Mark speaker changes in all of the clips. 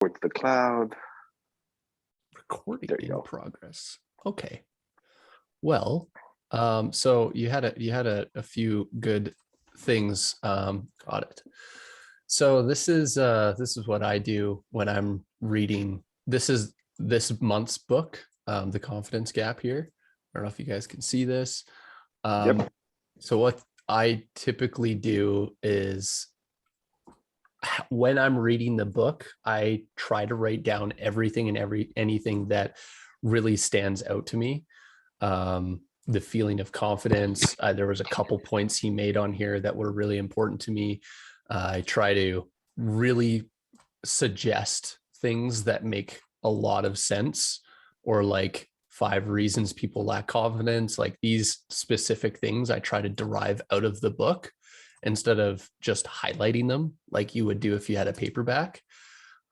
Speaker 1: with the cloud.
Speaker 2: Recording
Speaker 1: There you
Speaker 2: in
Speaker 1: go.
Speaker 2: progress. Okay. Well, so you had a few good things. Got it. So this is what I do when I'm reading. This is this month's book, The Confidence Gap here. I don't know if you guys can see this.
Speaker 1: Yep.
Speaker 2: So what I typically do is when I'm reading the book, I try to write down everything and anything that really stands out to me. The feeling of confidence. There was a couple points he made on here that were really important to me. I try to really suggest things that make a lot of sense, or like 5 reasons people lack confidence, like these specific things I try to derive out of the book instead of just highlighting them like you would do if you had a paperback.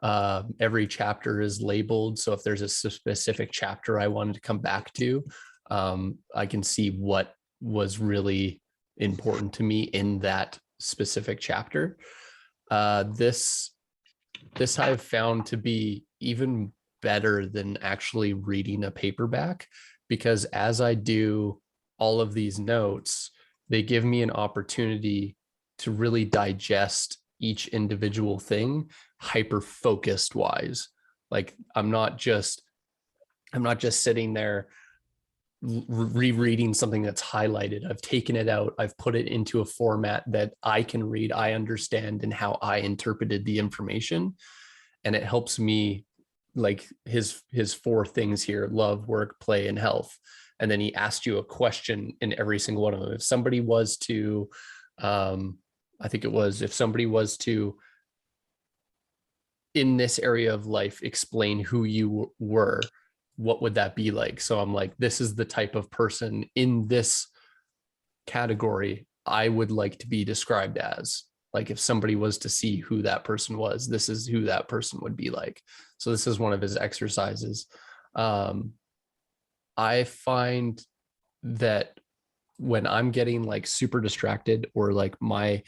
Speaker 2: Every chapter is labeled, so if there's a specific chapter I wanted to come back to, I can see what was really important to me in that specific chapter. This I've found to be even better than actually reading a paperback, because as I do all of these notes, they give me an opportunity to really digest each individual thing hyper focused wise. Like I'm not just sitting there rereading something that's highlighted. I've taken it out, I've put it into a format that I can read, I understand, and how I interpreted the information. And it helps me, like his 4 things here: love, work, play, and health. And then he asked you a question in every single one of them. If somebody was to I think it was, if somebody was to, in this area of life, explain who you were, what would that be like? So I'm like, this is the type of person in this category I would like to be described as. Like if somebody was to see who that person was, this is who that person would be like. So this is one of his exercises. I find that when I'm getting like super distracted, or like my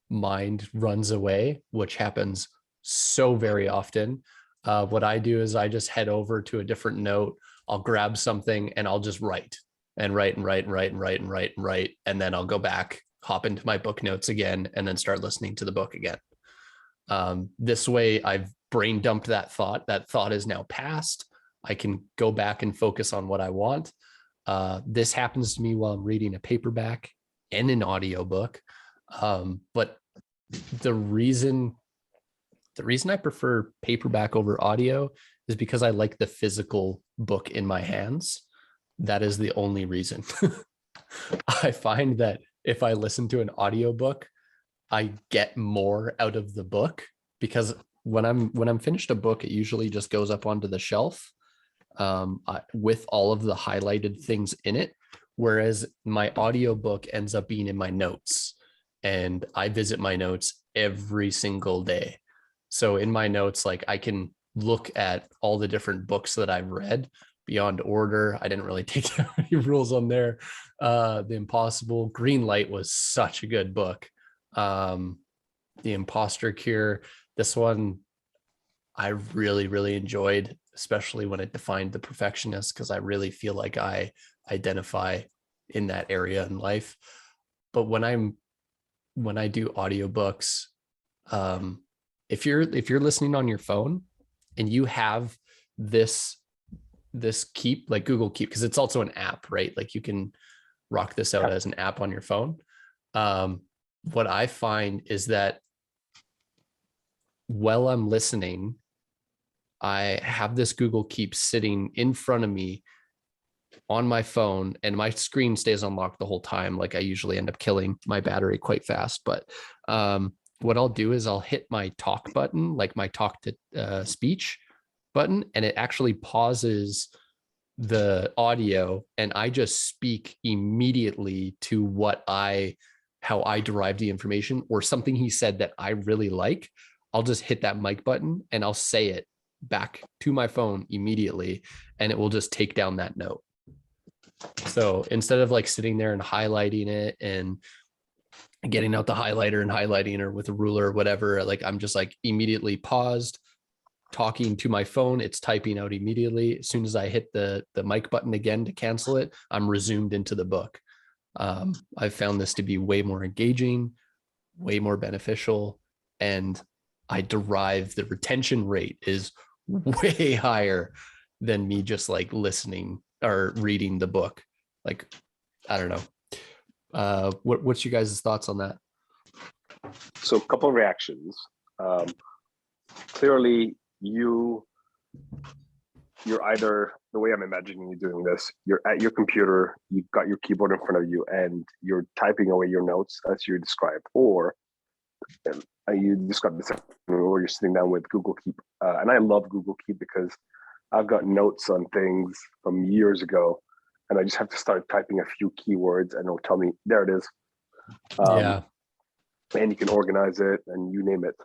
Speaker 2: mind runs away, which happens so very often, what I do is I just head over to a different note. I'll grab something and I'll just write and write and write and write and write and write and write. And then I'll go back, hop into my book notes again, and then start listening to the book again. This way I've brain dumped that thought. That thought is now past. I can go back and focus on what I want. This happens to me while I'm reading a paperback and an audiobook. But the reason I prefer paperback over audio is because I like the physical book in my hands. That is the only reason. I find that if I listen to an audiobook, I get more out of the book, because when I'm finished a book, it usually just goes up onto the shelf with all of the highlighted things in it. Whereas my audiobook ends up being in my notes, and I visit my notes every single day. So in my notes, like I can look at all the different books that I've read. Beyond Order, I didn't really take any rules on there. The Impossible, Green Light was such a good book. The Imposter Cure, this one I really, really enjoyed, especially when it defined the perfectionist, because I really feel like I identify in that area in life. But when I do audiobooks, if you're listening on your phone and you have this Keep, like Google Keep, because it's also an app, right? Like you can rock this out as an app on your phone. What I find is that while I'm listening, I have this Google Keep sitting in front of me on my phone, and my screen stays unlocked the whole time. Like I usually end up killing my battery quite fast. But what I'll do is I'll hit my talk button, like my talk to speech button, and it actually pauses the audio, and I just speak immediately to how I derive the information, or something he said that I really like. I'll just hit that mic button and I'll say it back to my phone immediately, and it will just take down that note. So instead of like sitting there and highlighting it and getting out the highlighter and highlighting, or with a ruler or whatever, like I'm just like immediately paused, talking to my phone, it's typing out immediately. As soon as I hit the mic button again to cancel it, I'm resumed into the book. I've found this to be way more engaging, way more beneficial, and I derive the retention rate is way higher than me just like listening or reading the book. Like, I don't know. What's you guys' thoughts on that?
Speaker 1: So a couple of reactions. Clearly, you're either, the way I'm imagining you doing this, you're at your computer, you've got your keyboard in front of you, and you're typing away your notes as you described, or you described this, or you're sitting down with Google Keep. And I love Google Keep because I've got notes on things from years ago, and I just have to start typing a few keywords, and it'll tell me, there it is.
Speaker 2: Yeah.
Speaker 1: And you can organize it, and you name it.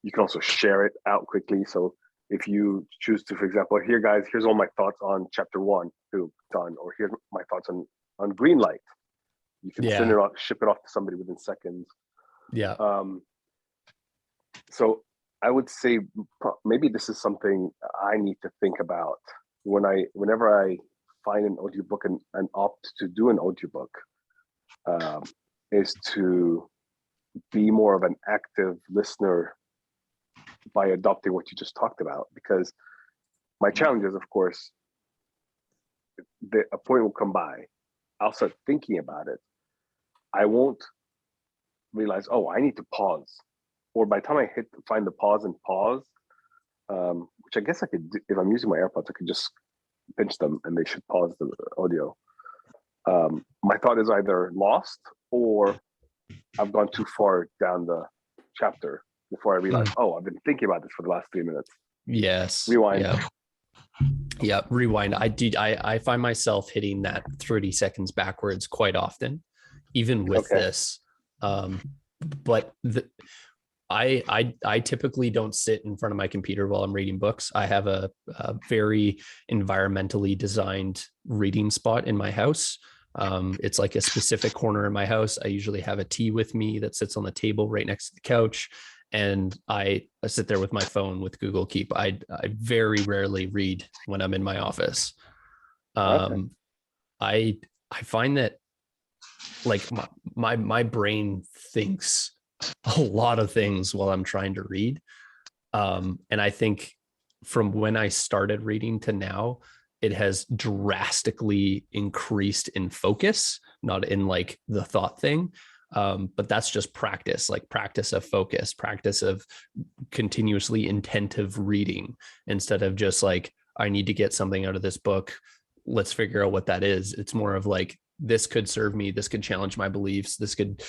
Speaker 1: You can also share it out quickly. So if you choose to, for example, here, guys, here's all my thoughts on chapter 1, 2, done. Or here's my thoughts on green light. You can send it off, ship it off to somebody within seconds.
Speaker 2: Yeah.
Speaker 1: So I would say maybe this is something I need to think about whenever I find an audiobook and opt to do an audiobook, is to be more of an active listener by adopting what you just talked about. Because my challenge is, of course, a point will come by, I'll start thinking about it, I won't realize, oh, I need to pause. Or by the time I find the pause and pause, which I guess I could do, if I'm using my AirPods, I could just pinch them and they should pause the audio. My thought is either lost or I've gone too far down the chapter before I realize, oh, I've been thinking about this for the last 3 minutes.
Speaker 2: Yes.
Speaker 1: Rewind.
Speaker 2: Yeah. Rewind. I find myself hitting that 30 seconds backwards quite often, even with this. But I typically don't sit in front of my computer while I'm reading books. I have a very environmentally designed reading spot in my house. It's like a specific corner in my house. I usually have a tea with me that sits on the table right next to the couch. And I sit there with my phone with Google Keep. I very rarely read when I'm in my office. I find that like my brain thinks a lot of things while I'm trying to read. And I think from when I started reading to now, it has drastically increased in focus, not in like the thought thing. But that's just practice, like practice of focus, practice of continuously intentive reading, instead of just like, I need to get something out of this book. Let's figure out what that is. It's more of like, this could serve me. This could challenge my beliefs. This could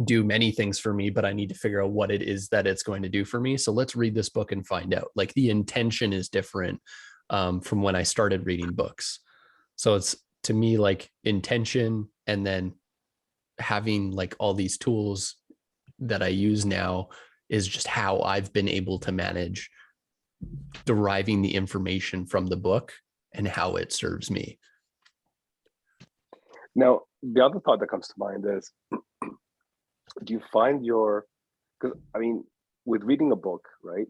Speaker 2: do many things for me, but I need to figure out what it is that it's going to do for me. So let's read this book and find out. Like the intention is different from when I started reading books. So it's, to me, like intention, and then having like all these tools that I use now is just how I've been able to manage deriving the information from the book and how it serves me.
Speaker 1: Now, the other thought that comes to mind is, do you find because I mean, with reading a book, right,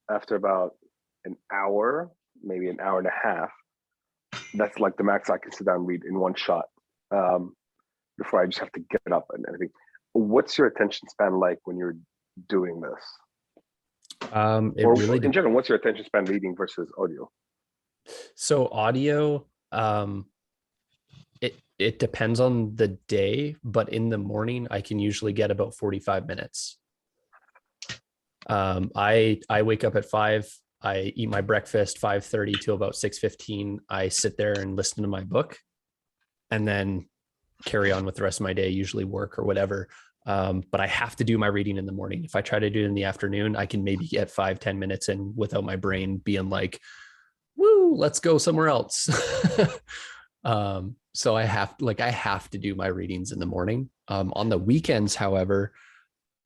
Speaker 1: after about an hour, maybe an hour and a half, that's like the max I can sit down and read in one shot. Before I just have to get up and everything. What's your attention span like when you're doing this? In general, what's your attention span reading versus audio?
Speaker 2: So audio, it depends on the day, but in the morning I can usually get about 45 minutes. I wake up at 5. I eat my breakfast 5:30 to about 6:15. I sit there and listen to my book, and then carry on with the rest of my day, usually work or whatever. But I have to do my reading in the morning. If I try to do it in the afternoon, I can maybe get 5-10 minutes in without my brain being like, woo, let's go somewhere else. So I have to do my readings in the morning. On the weekends, however,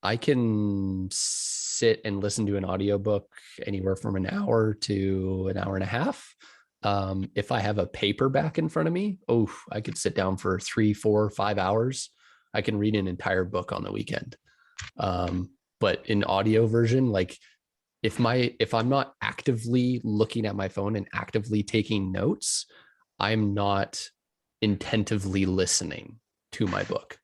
Speaker 2: I can sit and listen to an audiobook anywhere from an hour to an hour and a half. If I have a paperback in front of me, I could sit down for 3, 4, 5 hours. I can read an entire book on the weekend. But in audio version, like if I'm not actively looking at my phone and actively taking notes, I'm not intentively listening to my book.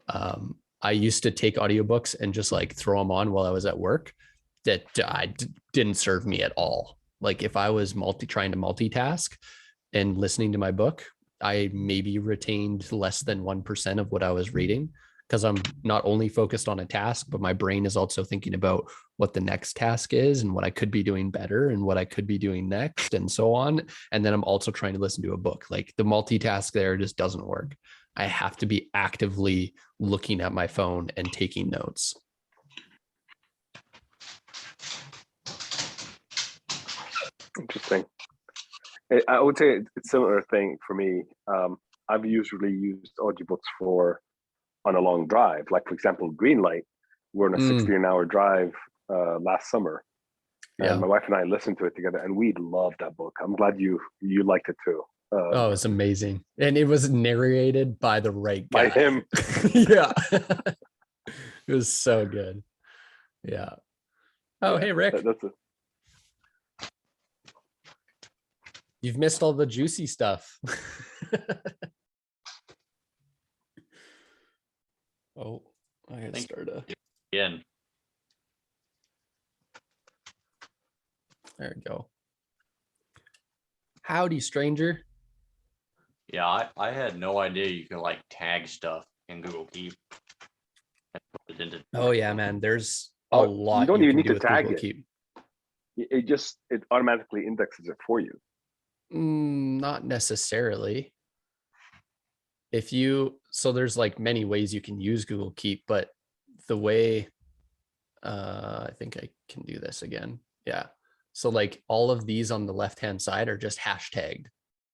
Speaker 2: I used to take audiobooks and just like throw them on while I was at work. That didn't serve me at all. Like if I was trying to multitask and listening to my book, I maybe retained less than 1% of what I was reading, because I'm not only focused on a task, but my brain is also thinking about what the next task is and what I could be doing better and what I could be doing next and so on. And then I'm also trying to listen to a book. Like the multitask there just doesn't work. I have to be actively looking at my phone and taking notes.
Speaker 1: Interesting. I would say it's a similar thing for me. I've usually used audiobooks for on a long drive. Like for example, Greenlight. We're on a 16-hour drive last summer, and my wife and I listened to it together, and we loved that book. I'm glad you liked it too.
Speaker 2: Oh, it's amazing, and it was narrated by the right guy.
Speaker 1: By him.
Speaker 2: Yeah, it was so good. Yeah. Oh, yeah, hey Rick. You've missed all the juicy stuff. Oh, I gotta start
Speaker 3: again.
Speaker 2: There we go. Howdy, stranger.
Speaker 3: Yeah, I had no idea you could like tag stuff in Google Keep.
Speaker 2: Oh yeah, man. There's a lot
Speaker 1: you don't even need
Speaker 2: do
Speaker 1: to tag
Speaker 2: Google
Speaker 1: it.
Speaker 2: Keep.
Speaker 1: It automatically indexes it for you.
Speaker 2: Not necessarily. So there's like many ways you can use Google Keep, but the way I think I can do this again. Yeah. So like all of these on the left-hand side are just hashtagged.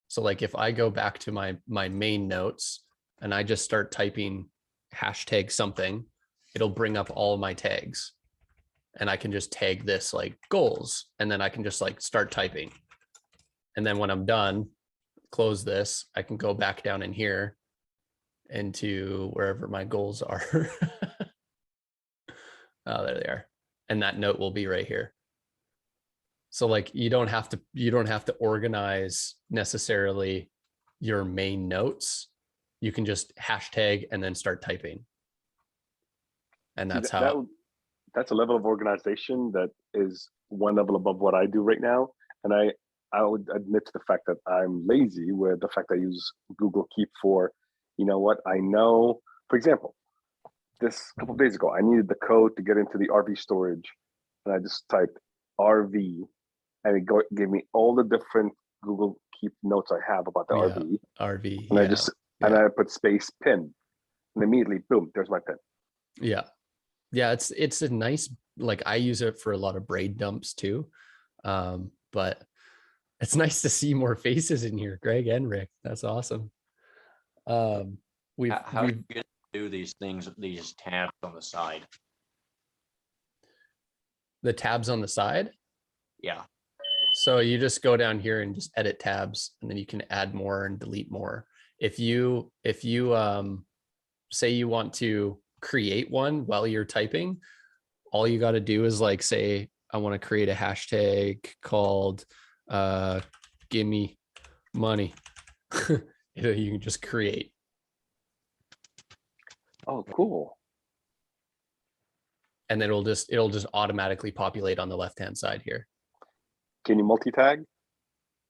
Speaker 2: So like if I go back to my main notes and I just start typing hashtag something, it'll bring up all my tags. And I can just tag this like goals, and then I can just like start typing. And then when I'm done, close this, I can go back down in here into wherever my goals are. Oh, there they are. And that note will be right here. So like you don't have to organize necessarily your main notes. You can just hashtag and then start typing. And that's
Speaker 1: that's a level of organization that is one level above what I do right now. And I would admit to the fact that I'm lazy with the fact I use Google Keep for, you know what, I know, for example, this couple of days ago, I needed the code to get into the RV storage. And I just typed RV, and it gave me all the different Google Keep notes I have about the RV.
Speaker 2: RV.
Speaker 1: And and I put space pin, and immediately, boom, there's my pin.
Speaker 2: Yeah. Yeah, it's a nice, like I use it for a lot of brain dumps too. But it's nice to see more faces in here, Greg and Rick. That's awesome.
Speaker 3: How do you do these things, these tabs on the side?
Speaker 2: The tabs on the side?
Speaker 3: Yeah.
Speaker 2: So you just go down here and just edit tabs, and then you can add more and delete more. If you say you want to create one while you're typing, all you got to do is like say, I want to create a hashtag called give me money. You can just create.
Speaker 1: Oh, cool.
Speaker 2: And then it'll just automatically populate on the left-hand side here.
Speaker 1: Can you multi-tag?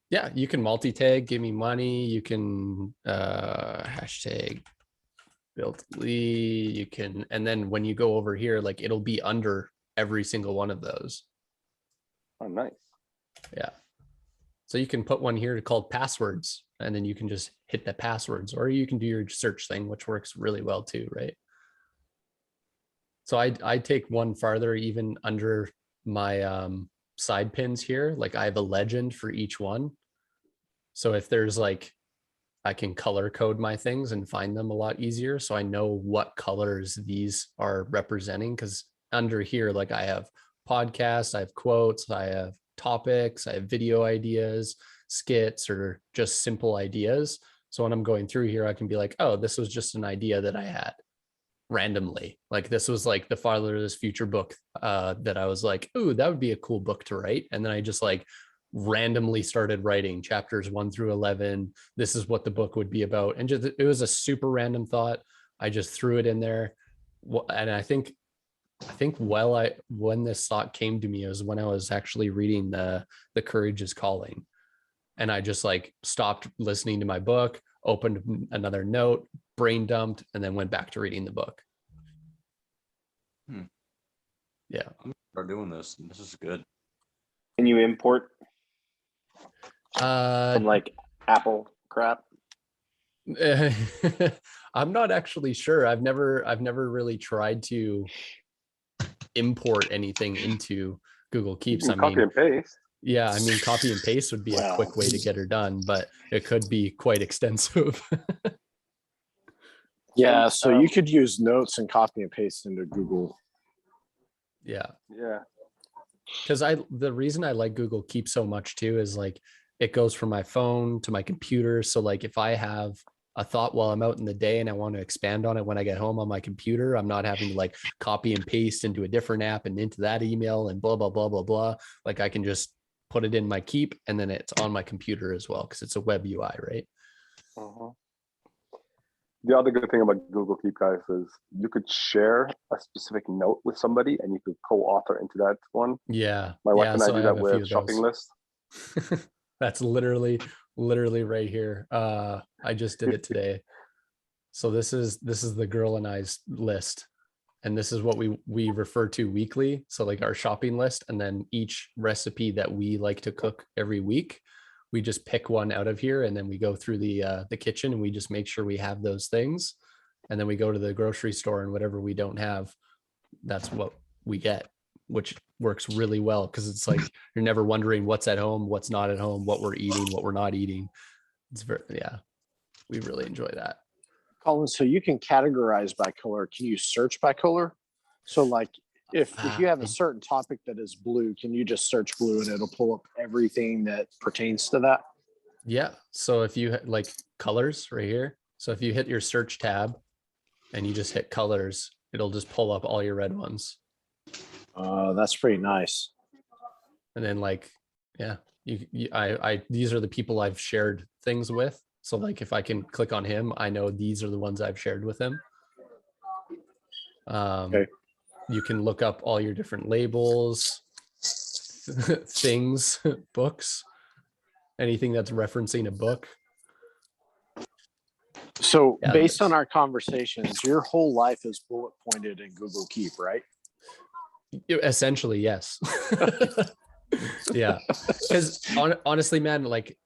Speaker 2: Yeah, you can multi-tag, give me money. You can hashtag built Lee. You can, and then when you go over here, like it'll be under every single one of those.
Speaker 1: Oh, nice.
Speaker 2: Yeah. So you can put one here called passwords, and then you can just hit the passwords, or you can do your search thing, which works really well too, right? So I take one farther, even under my side pins here. Like I have a legend for each one. So if there's like, I can color code my things and find them a lot easier. So I know what colors these are representing, because under here, like I have podcasts, I have quotes, I have topics, I have video ideas, skits, or just simple ideas. So when I'm going through here, I can be like, oh, this was just an idea that I had, randomly. Like this was like the Fatherless Future book that I was like, ooh, that would be a cool book to write. And then I just like randomly started writing chapters 1 through 11. This is what the book would be about. And just, it was a super random thought. I just threw it in there. And I think when this thought came to me, it was when I was actually reading the Courage is Calling. And I just like stopped listening to my book, opened another note, brain dumped, and then went back to reading the book. Yeah.
Speaker 3: I'm gonna start doing this. This is good.
Speaker 4: Can you import from like Apple crap?
Speaker 2: I'm not actually sure. I've never really tried to import anything into Google Keeps. I
Speaker 1: Copy
Speaker 2: mean,
Speaker 1: and paste.
Speaker 2: yeah, I mean, copy and paste would be a quick way to get her done, but it could be quite extensive.
Speaker 5: Yeah, so you could use notes and copy and paste into Google.
Speaker 2: Yeah.
Speaker 1: Yeah.
Speaker 2: Because the reason I like Google Keep so much too is like it goes from my phone to my computer. So like if I have a thought while I'm out in the day and I want to expand on it when I get home on my computer, I'm not having to like copy and paste into a different app and into that email and blah, blah, blah, blah, blah. Like I can just put it in my Keep and then it's on my computer as well because it's a web UI, right?
Speaker 1: The other good thing about Google Keep, guys, is you could share a specific note with somebody and you could co-author into that one.
Speaker 2: Yeah.
Speaker 1: My wife
Speaker 2: yeah,
Speaker 1: and I
Speaker 2: so
Speaker 1: do
Speaker 2: have
Speaker 1: that
Speaker 2: a few
Speaker 1: with
Speaker 2: of
Speaker 1: shopping
Speaker 2: those.
Speaker 1: lists.
Speaker 2: That's literally right here. I just did it today. So this is the girl and I's list. And this is what we refer to weekly. So like our shopping list, and then each recipe that we like to cook every week, we just pick one out of here, and then we go through the kitchen and we just make sure we have those things. And then we go to the grocery store, and whatever we don't have, that's what we get, which works really well because it's like you're never wondering what's at home, what's not at home, what we're eating, what we're not eating. It's very, yeah, we really enjoy that.
Speaker 5: Colin, so you can categorize by color. Can you search by color? So like if you have a certain topic that is blue, can you just search blue and it'll pull up everything that pertains to that?
Speaker 2: Yeah. So if you like colors right here, so if you hit your search tab and you just hit colors, it'll just pull up all your red ones.
Speaker 5: That's pretty nice.
Speaker 2: And then like, yeah, these are the people I've shared things with. So like if I can click on him, I know these are the ones I've shared with him.
Speaker 5: Okay.
Speaker 2: You can look up all your different labels, things, books, anything that's referencing a book.
Speaker 5: So
Speaker 2: Yeah,
Speaker 5: based on our conversations, your whole life is bullet pointed in Google Keep, right?
Speaker 2: Essentially, yes. Yeah. Because honestly, man, like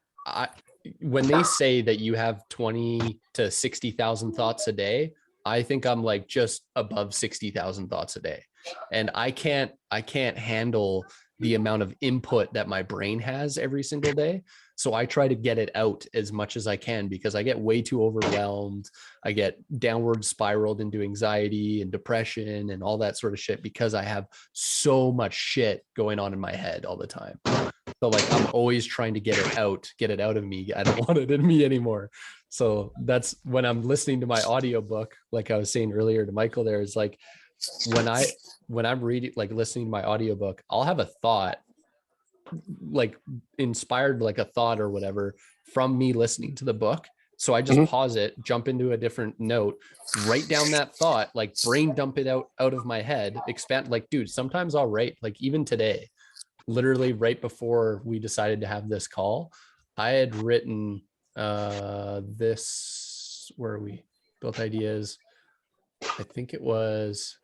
Speaker 2: when they say that you have 20 to 60,000 thoughts a day, I think I'm like just above 60,000 thoughts a day. And I can't handle the amount of input that my brain has every single day. So I try to get it out as much as I can because I get way too overwhelmed. I get downward spiraled into anxiety and depression and all that sort of shit because I have so much shit going on in my head all the time. So like I'm always trying to get it out of me. I don't want it in me anymore. So that's when I'm listening to my audiobook, like I was saying earlier to Michael, there is like when I'm reading, like listening to my audiobook, I'll have a thought, like inspired, like a thought or whatever from me listening to the book. So I just pause it, jump into a different note, write down that thought, like brain dump it out of my head, expand. Like, dude, sometimes I'll write, like even today, literally right before we decided to have this call, I had written this, where are we? Built ideas. I think it was,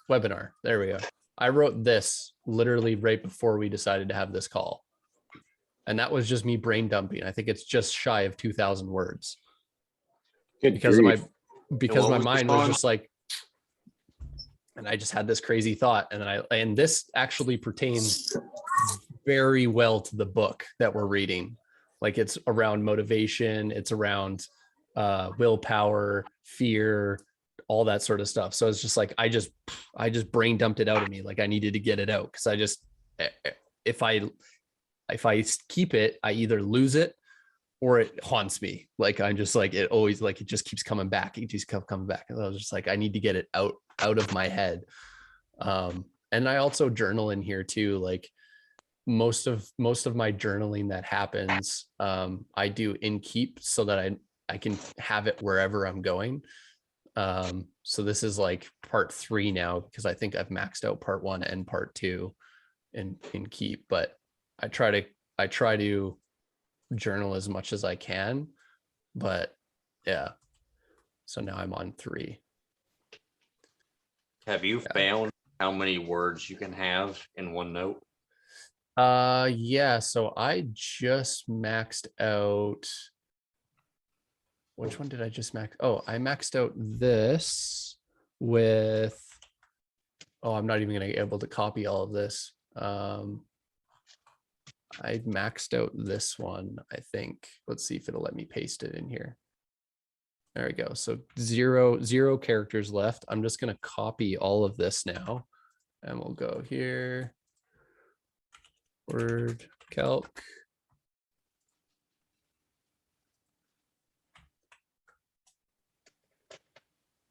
Speaker 2: webinar. There we go. I wrote this literally right before we decided to have this call. And that was just me brain dumping. I think it's just shy of 2,000 words. Because my mind was just like, and I just had this crazy thought. And this actually pertains very well to the book that we're reading. Like it's around motivation, it's around willpower, fear, all that sort of stuff. So it's just like I just brain dumped it out of me. Like I needed to get it out because I just, if I keep it, I either lose it or it haunts me. Like I'm just like, it always, like, it just keeps coming back. It just kept coming back. And I was just like, I need to get it out of my head. And I also journal in here too. Like most of my journaling that happens, I do in Keep so that I can have it wherever I'm going. So this is like part 3 now, because I think I've maxed out part 1 and part 2 in Keep, but I try to journal as much as I can, but yeah. So now I'm on 3.
Speaker 3: Have you found how many words you can have in one note?
Speaker 2: Yeah, so I just maxed out, which one did I just max? Oh, I maxed out this with, oh, I'm not even gonna be able to copy all of this. I maxed out this one, I think. Let's see if it'll let me paste it in here. There we go. So zero characters left. I'm just gonna copy all of this now, and we'll go here. Word calc.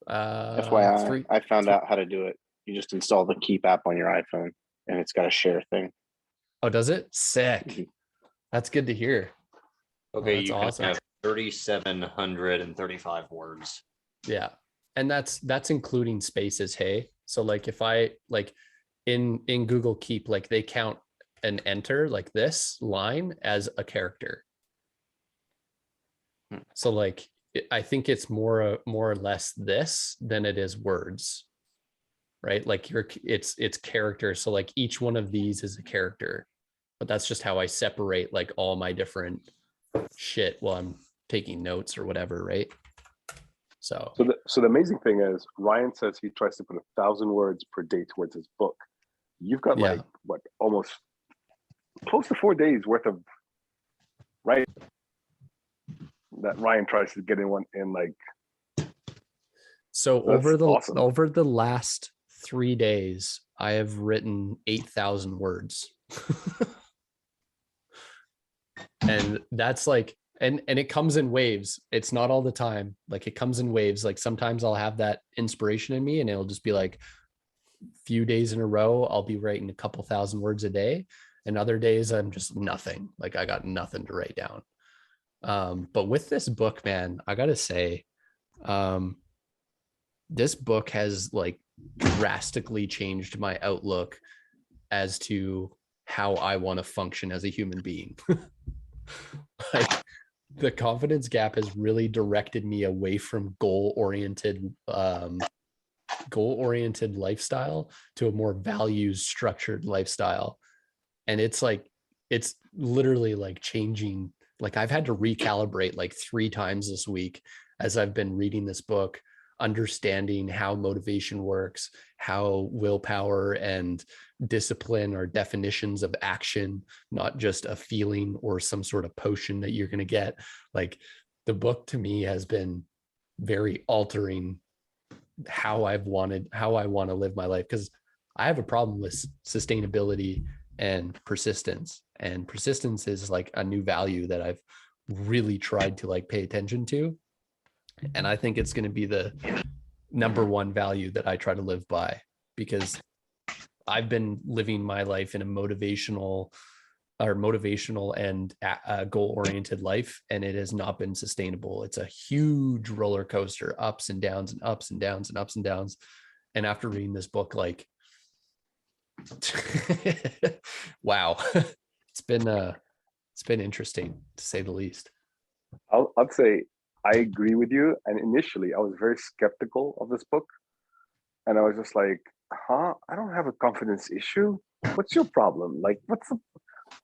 Speaker 4: FYI, I found out how to do it. You just install the Keep app on your iPhone, and it's got a share thing.
Speaker 2: Oh, does it? Sick.
Speaker 4: Mhm.
Speaker 2: That's good to hear.
Speaker 3: Okay,
Speaker 2: that's
Speaker 3: you
Speaker 2: awesome.
Speaker 3: can have 3,735 words.
Speaker 2: Yeah, and that's including spaces. Hey, so like if I like in Google Keep, like they count an enter, like this line, as a character. So like I think it's more or less this than it is words, right? Like it's character. So like each one of these is a character, but that's just how I separate like all my different shit while I'm taking notes or whatever, right? So
Speaker 1: the amazing thing is Ryan says he tries to put 1,000 words per day towards his book. You've got like what, almost close to 4 days worth of right that Ryan tries to get in one in like.
Speaker 2: So
Speaker 1: That's awesome.
Speaker 2: over the last 3 days, I have written 8,000 words. And that's like, and it comes in waves. It's not all the time. Like it comes in waves. Like sometimes I'll have that inspiration in me and it'll just be like few days in a row, I'll be writing a couple thousand words a day. And other days I'm just nothing. Like I got nothing to write down. But with this book, man, I gotta say, this book has like drastically changed my outlook as to how I want to function as a human being. Like the confidence gap has really directed me away from goal-oriented lifestyle to a more values structured lifestyle. And it's like, it's literally like changing. Like I've had to recalibrate like 3 times this week as I've been reading this book, understanding how motivation works, how willpower and discipline are definitions of action, not just a feeling or some sort of potion that you're going to get. Like the book to me has been very altering how I want to live my life, because I have a problem with sustainability and persistence. And persistence is like a new value that I've really tried to like pay attention to. And I think it's going to be the number one value that I try to live by, because I've been living my life in a motivational and goal-oriented life, and it has not been sustainable. It's a huge roller coaster, ups and downs and ups and downs and ups and downs. And after reading this book, like, wow, it's been interesting to say the least.
Speaker 1: I'd say I agree with you. And initially, I was very skeptical of this book, and I was just like, "Huh? I don't have a confidence issue. What's your problem? Like, what's the?"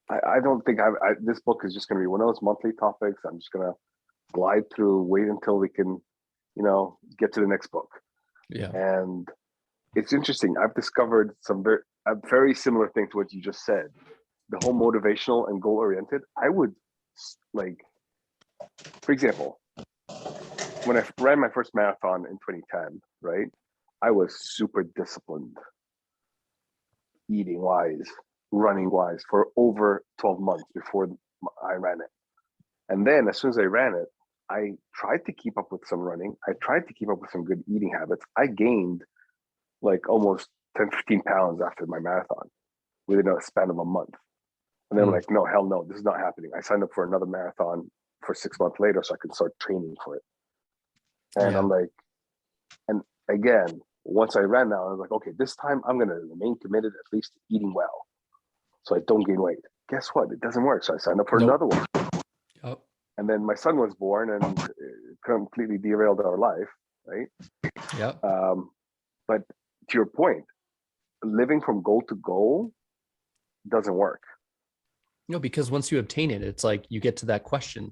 Speaker 1: I don't think this book is just going to be one of those monthly topics. I'm just going to glide through, wait until we can, get to the next book.
Speaker 2: Yeah.
Speaker 1: And it's interesting. I've discovered a very similar thing to what you just said. The whole motivational and goal oriented. I would like, for example, when I ran my first marathon in 2010, right? I was super disciplined, eating wise, running wise for over 12 months before I ran it. And then as soon as I ran it, I tried to keep up with some running. I tried to keep up with some good eating habits. I gained like almost 10, 15 pounds after my marathon within a span of a month. And then I'm like, no, hell no, this is not happening. I signed up for another marathon for 6 months later so I can start training for it. And I'm like, and again, once I ran now, I was like, okay, this time I'm going to remain committed at least to eating well so I don't gain weight. Guess what? It doesn't work. So I signed up for another one.
Speaker 2: Yep.
Speaker 1: And then my son was born and it completely derailed our life, right?
Speaker 2: Yep.
Speaker 1: But to your point, living from goal to goal doesn't work.
Speaker 2: No, because once you obtain it, it's like you get to that question,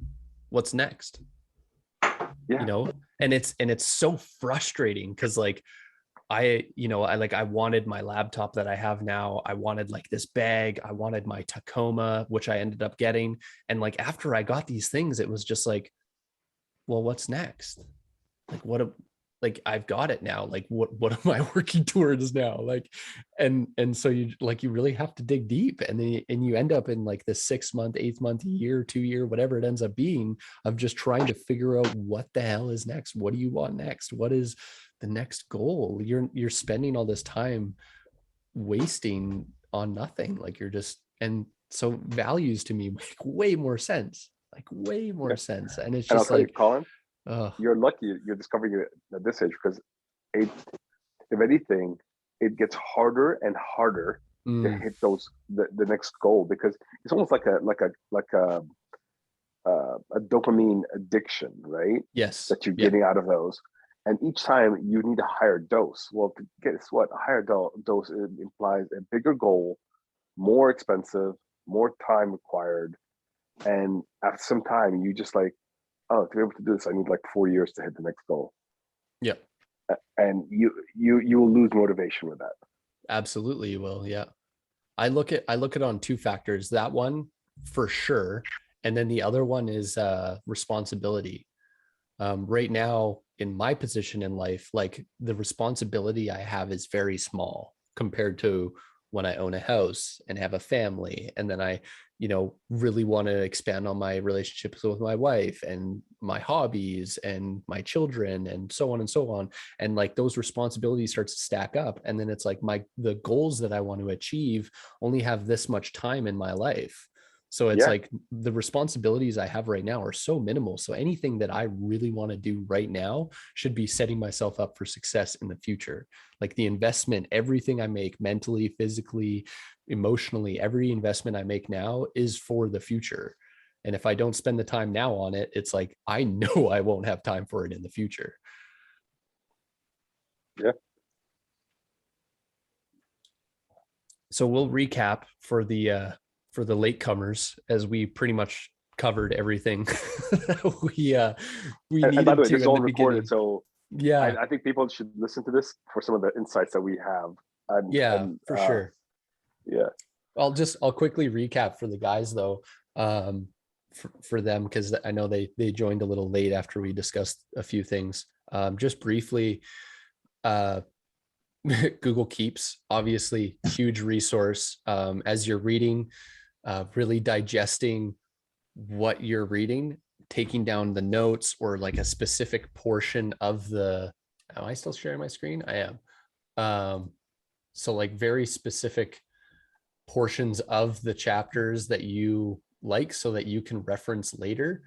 Speaker 2: what's next?
Speaker 1: Yeah.
Speaker 2: You know, and it's so frustrating because like I wanted my laptop that I have now. I wanted like this bag. I wanted my Tacoma, which I ended up getting. And like after I got these things, it was just like, well, what's next? Like I've got it now. Like what am I working towards now? Like, and so you really have to dig deep, and then you end up in like the 6 month, 8 month, year, 2 year, whatever it ends up being, of just trying to figure out what the hell is next. What do you want next? What is the next goal? You're spending all this time wasting on nothing. Like you're just, and so values to me make way more sense. Like way more sense. And it's
Speaker 1: And I'll
Speaker 2: just
Speaker 1: tell you,
Speaker 2: like,
Speaker 1: Colin, you're lucky you're discovering it at this age because if anything, it gets harder and harder to hit the next goal because it's almost like a dopamine addiction, right?
Speaker 2: yes,
Speaker 1: That you're getting out of those. And each time you need a higher dose. Well, guess what? A higher dose implies a bigger goal, more expensive, more time required. And after some time, you just like, oh, to be able to do this, I need like 4 years to hit the next goal.
Speaker 2: Yeah.
Speaker 1: And you will lose motivation with that.
Speaker 2: Absolutely you will. Yeah. I look at it on two factors. That one for sure. And then the other one is responsibility. Right now in my position in life, like the responsibility I have is very small compared to when I own a house and have a family. And then I, really want to expand on my relationships with my wife and my hobbies and my children and so on and so on. And like those responsibilities start to stack up. And then it's like the goals that I want to achieve only have this much time in my life. So it's like the responsibilities I have right now are so minimal. So anything that I really want to do right now should be setting myself up for success in the future. Like the investment, everything I make mentally, physically, emotionally, every investment I make now is for the future. And if I don't spend the time now on it, it's like, I know I won't have time for it in the future.
Speaker 1: Yeah.
Speaker 2: So we'll recap for the latecomers, as we pretty much covered everything we
Speaker 1: and
Speaker 2: needed
Speaker 1: by the way,
Speaker 2: to
Speaker 1: this is
Speaker 2: in
Speaker 1: all
Speaker 2: the
Speaker 1: recorded,
Speaker 2: beginning.
Speaker 1: so
Speaker 2: Yeah,
Speaker 1: I think people should listen to this for some of the insights that we have.
Speaker 2: for sure.
Speaker 1: Yeah.
Speaker 2: I'll quickly recap for the guys though, for them, because I know they joined a little late after we discussed a few things. Just briefly, Google Keeps, obviously huge resource, as you're reading, really digesting what you're reading, taking down the notes or like a specific portion of am I still sharing my screen? I am. So like very specific portions of the chapters that you like so that you can reference later,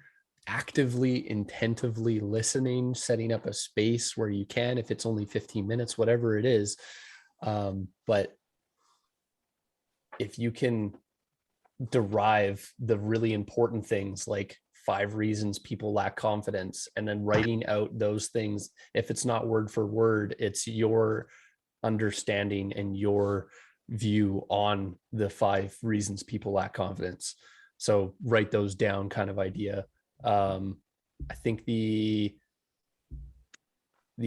Speaker 2: actively, intentively listening, setting up a space where you can, if it's only 15 minutes, whatever it is. But if you can derive the really important things like 5 reasons people lack confidence, and then writing out those things, if it's not word for word, it's your understanding and your view on the 5 reasons people lack confidence. So write those down, kind of idea. I think the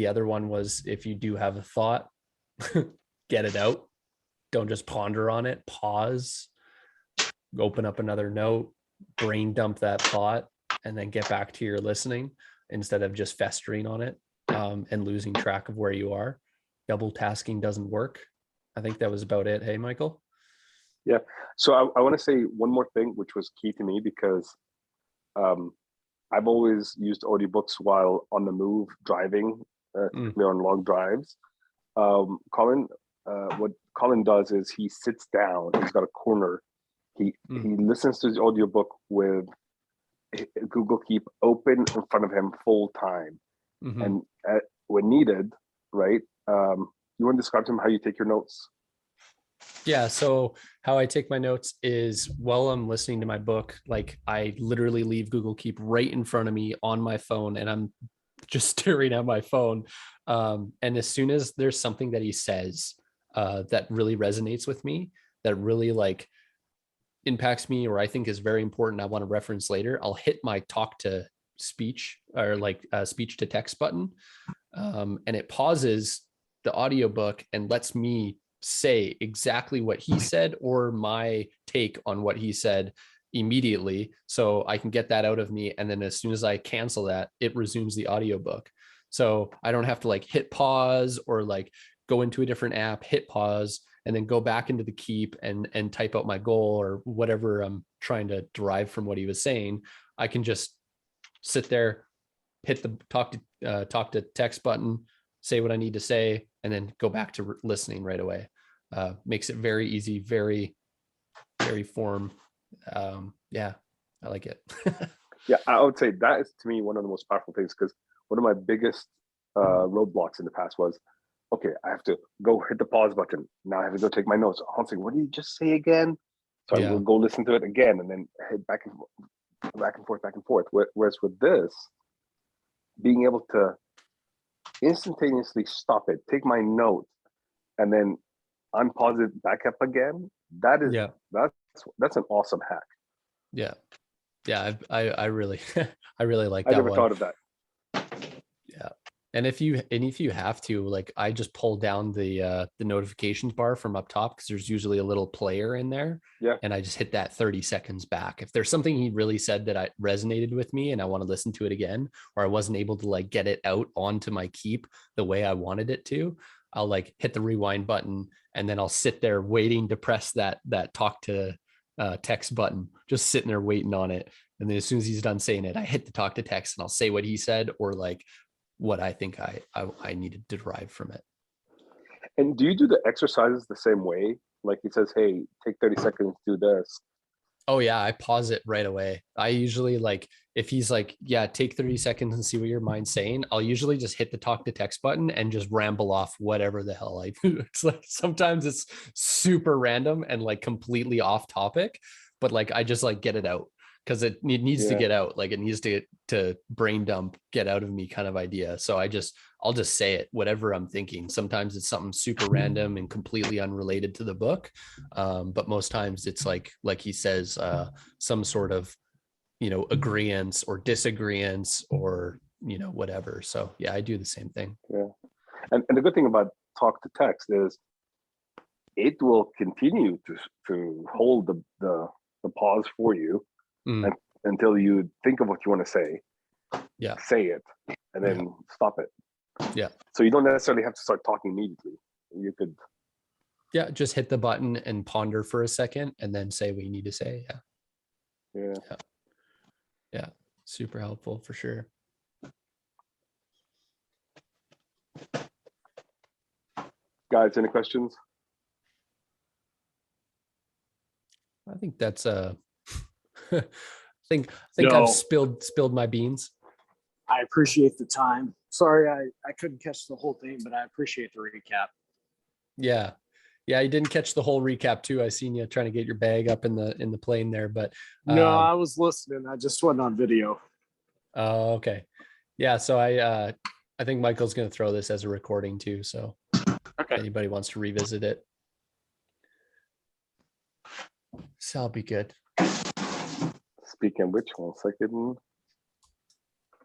Speaker 2: other one was, if you do have a thought, get it out. Don't just ponder on it. Pause, open up another note, brain dump that thought, and then get back to your listening instead of just festering on it, and losing track of where you are. Double tasking doesn't work. I think that was about it. Hey, Michael?
Speaker 1: Yeah. So I want to say one more thing, which was key to me, because I've always used audiobooks while on the move, driving, particularly on long drives. Colin, what Colin does is he sits down. He's got a corner. He listens to the audiobook with Google Keep open in front of him full time, and when needed, right? You want to describe to him how you take your notes?
Speaker 2: Yeah. So how I take my notes is while I'm listening to my book, like I literally leave Google Keep right in front of me on my phone, and I'm just staring at my phone. And as soon as there's something that he says that really resonates with me, that really like impacts me, or I think is very important, I want to reference later, I'll hit my talk to speech or like speech to text button. And it pauses the audiobook and lets me say exactly what he said or my take on what he said immediately, so I can get that out of me. And then as soon as I cancel that, it resumes the audiobook. So I don't have to like hit pause or like go into a different app, hit pause, and then go back into the Keep and type out my goal or whatever I'm trying to derive from what he was saying. I can just sit there, hit the talk to text button, say what I need to say, and then go back to listening right away. Makes it very easy, very form. Yeah, I like it.
Speaker 1: Yeah, I would say that is to me one of the most powerful things, because one of my biggest roadblocks in the past was, okay, I have to go hit the pause button. Now I have to go take my notes. I'm saying, what did you just say again? So I will go listen to it again and then hit back and forth. Whereas with this, being able to instantaneously stop it, take my note, and then unpause it back up again, that's an awesome hack.
Speaker 2: Yeah. I really I really like
Speaker 1: I
Speaker 2: that
Speaker 1: never
Speaker 2: one.
Speaker 1: thought of that.
Speaker 2: Yeah. And if you have to, like, I just pull down the notifications bar from up top, because there's usually a little player in there.
Speaker 1: Yeah.
Speaker 2: And I just hit that 30 seconds back. If there's something he really said that I resonated with me and I want to listen to it again, or I wasn't able to like get it out onto my Keep the way I wanted it to, I'll like hit the rewind button, and then I'll sit there waiting to press that talk to text button, just sitting there waiting on it. And then as soon as he's done saying it, I hit the talk to text and I'll say what he said, or like what I think I needed to derive from it.
Speaker 1: And do you do the exercises the same way? Like he says, hey, take 30 seconds, do this.
Speaker 2: Oh yeah, I pause it right away. I usually, like, if he's like, yeah, take 30 seconds and see what your mind's saying, I'll usually just hit the talk to text button and just ramble off whatever the hell I do. It's like sometimes it's super random and like completely off topic, but like I just like get it out because it needs to get out. Like it needs to brain dump, get out of me kind of idea. So I'll just say it, whatever I'm thinking. Sometimes it's something super random and completely unrelated to the book. But most times it's like he says, some sort of, agreeance or disagreeance or, whatever. So yeah, I do the same thing.
Speaker 1: Yeah. And the good thing about talk to text is it will continue to hold the pause for you until you think of what you want to say.
Speaker 2: Yeah.
Speaker 1: Say it and then stop it.
Speaker 2: Yeah.
Speaker 1: So you don't necessarily have to start talking immediately. You could.
Speaker 2: Yeah. Just hit the button and ponder for a second and then say what you need to say. Yeah. Yeah. Super helpful for sure.
Speaker 1: Guys, any questions?
Speaker 2: I think that's I think I've spilled my beans.
Speaker 5: I appreciate the time. Sorry, I couldn't catch the whole thing, but I appreciate the recap.
Speaker 2: Yeah. I didn't catch the whole recap too. I seen you trying to get your bag up in the plane there, but
Speaker 5: no, I was listening. I just wasn't on video.
Speaker 2: Oh, okay. Yeah. So I think Michael's going to throw this as a recording too. So if anybody wants to revisit it, so I'll be good.
Speaker 1: Speaking of which, 1 second.